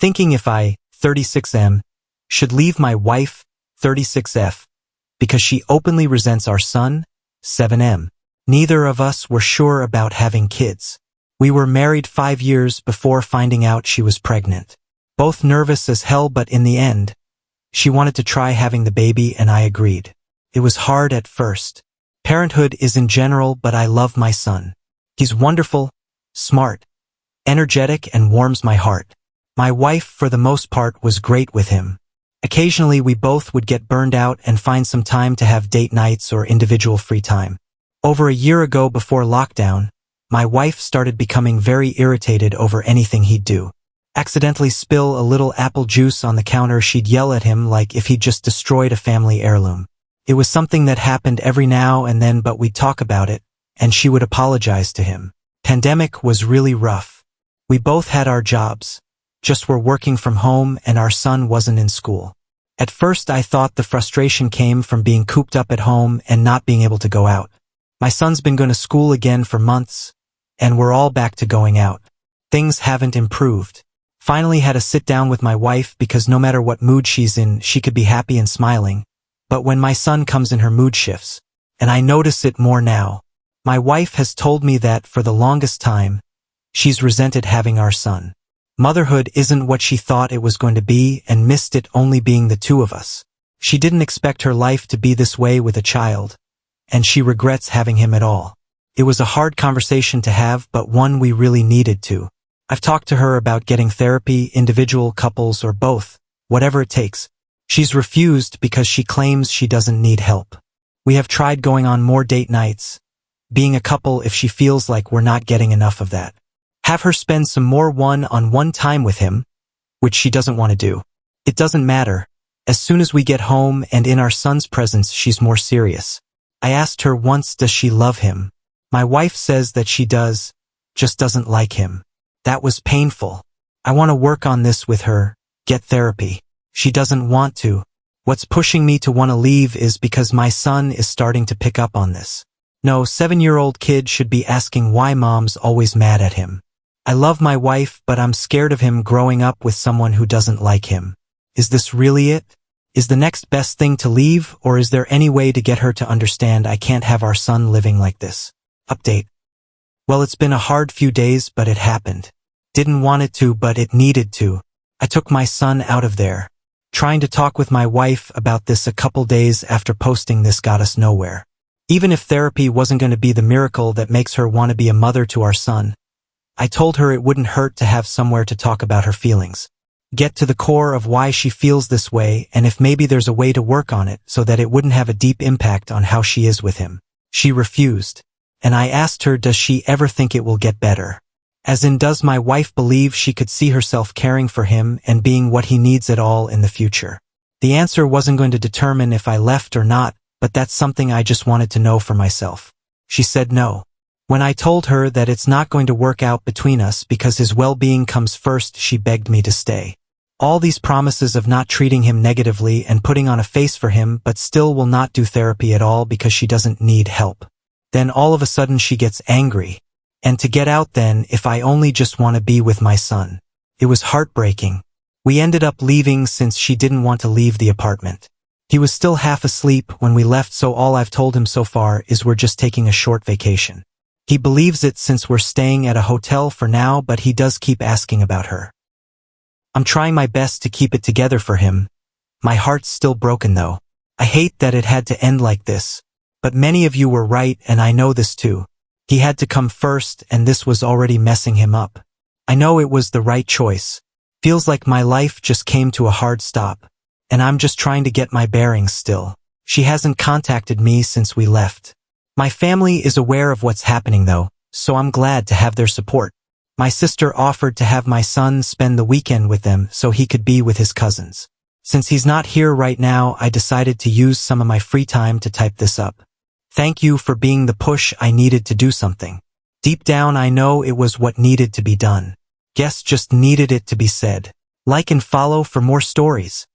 thinking if I, 36M, should leave my wife, 36F, because she openly resents our son, 7M. Neither of us were sure about having kids. We were married 5 years before finding out she was pregnant. Both nervous as hell, but in the end, she wanted to try having the baby and I agreed. It was hard at first. Parenthood is in general, but I love my son. He's wonderful, smart, energetic, and warms my heart. My wife, for the most part, was great with him. Occasionally we both would get burned out and find some time to have date nights or individual free time. Over a year ago, before lockdown, my wife started becoming very irritated over anything he'd do. Accidentally spill a little apple juice on the counter, she'd yell at him like if he'd just destroyed a family heirloom. It was something that happened every now and then, but we'd talk about it, and she would apologize to him. Pandemic was really rough. We both had our jobs, just were working from home, and our son wasn't in school. At first I thought the frustration came from being cooped up at home and not being able to go out. My son's been going to school again for months, and we're all back to going out. Things haven't improved. Finally had a sit down with my wife because no matter what mood she's in, she could be happy and smiling. But when my son comes in, her mood shifts, and I notice it more now. My wife has told me that for the longest time, she's resented having our son. Motherhood isn't what she thought it was going to be and missed it only being the two of us. She didn't expect her life to be this way with a child, and she regrets having him at all. It was a hard conversation to have, but one we really needed to. I've talked to her about getting therapy, individual, couples, or both, whatever it takes. She's refused because she claims she doesn't need help. We have tried going on more date nights, being a couple if she feels like we're not getting enough of that. Have her spend some more one-on-one time with him, which she doesn't want to do. It doesn't matter. As soon as we get home and in our son's presence, she's more serious. I asked her once, does she love him? My wife says that she does, just doesn't like him. That was painful. I want to work on this with her, get therapy. She doesn't want to. What's pushing me to want to leave is because my son is starting to pick up on this. No 7-year-old kid should be asking why mom's always mad at him. I love my wife, but I'm scared of him growing up with someone who doesn't like him. Is this really it? Is the next best thing to leave, or is there any way to get her to understand I can't have our son living like this? Update. Well, it's been a hard few days, but it happened. Didn't want it to, but it needed to. I took my son out of there. Trying to talk with my wife about this a couple days after posting this got us nowhere. Even if therapy wasn't going to be the miracle that makes her want to be a mother to our son, I told her it wouldn't hurt to have somewhere to talk about her feelings. Get to the core of why she feels this way, and if maybe there's a way to work on it so that it wouldn't have a deep impact on how she is with him. She refused. And I asked her, does she ever think it will get better? As in, does my wife believe she could see herself caring for him and being what he needs at all in the future? The answer wasn't going to determine if I left or not, but that's something I just wanted to know for myself. She said no. When I told her that it's not going to work out between us because his well-being comes first, she begged me to stay. All these promises of not treating him negatively and putting on a face for him, but still will not do therapy at all because she doesn't need help. Then all of a sudden she gets angry. And to get out then, if I only just want to be with my son. It was heartbreaking. We ended up leaving since she didn't want to leave the apartment. He was still half asleep when we left, so all I've told him so far is we're just taking a short vacation. He believes it since we're staying at a hotel for now, but he does keep asking about her. I'm trying my best to keep it together for him. My heart's still broken though. I hate that it had to end like this. But many of you were right, and I know this too. He had to come first, and this was already messing him up. I know it was the right choice. Feels like my life just came to a hard stop. And I'm just trying to get my bearings still. She hasn't contacted me since we left. My family is aware of what's happening though, so I'm glad to have their support. My sister offered to have my son spend the weekend with them so he could be with his cousins. Since he's not here right now, I decided to use some of my free time to type this up. Thank you for being the push I needed to do something. Deep down I know it was what needed to be done. Guess just needed it to be said. Like and follow for more stories.